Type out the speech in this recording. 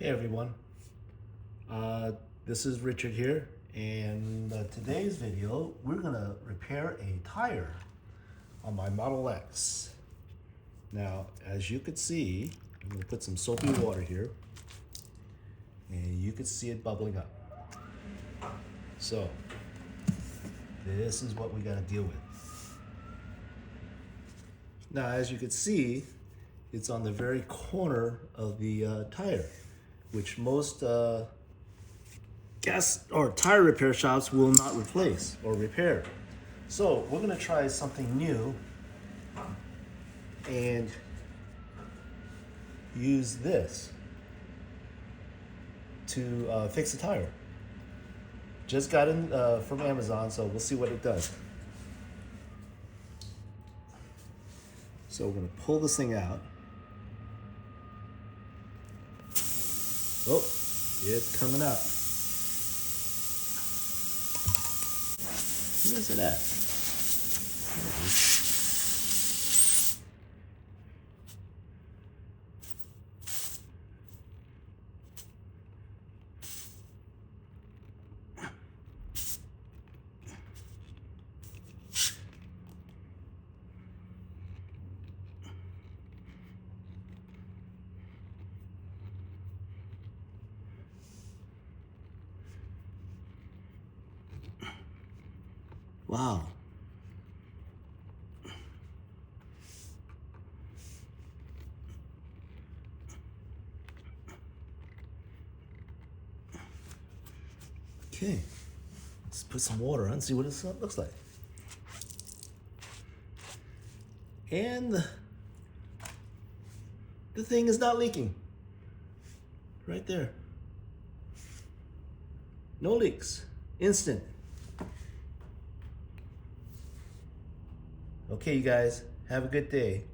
Hey everyone, this is Richard here, and today's video we're gonna repair a tire on my Model X. Now, as you could see, I'm gonna put some soapy water here, and you could see it bubbling up. So, this is what we gotta deal with. Now, as you could see, it's on the very corner of the tire, which most gas or tire repair shops will not replace or repair. So we're gonna try something new and use this to fix the tire. Just got in from Amazon, so we'll see what it does. So we're gonna pull this thing out. Oh, it's coming out. Where's it at? There it is. Wow. Okay, let's put some water on and see what it looks like. And the thing is not leaking. Right there. No leaks. Instant. Okay, you guys, have a good day.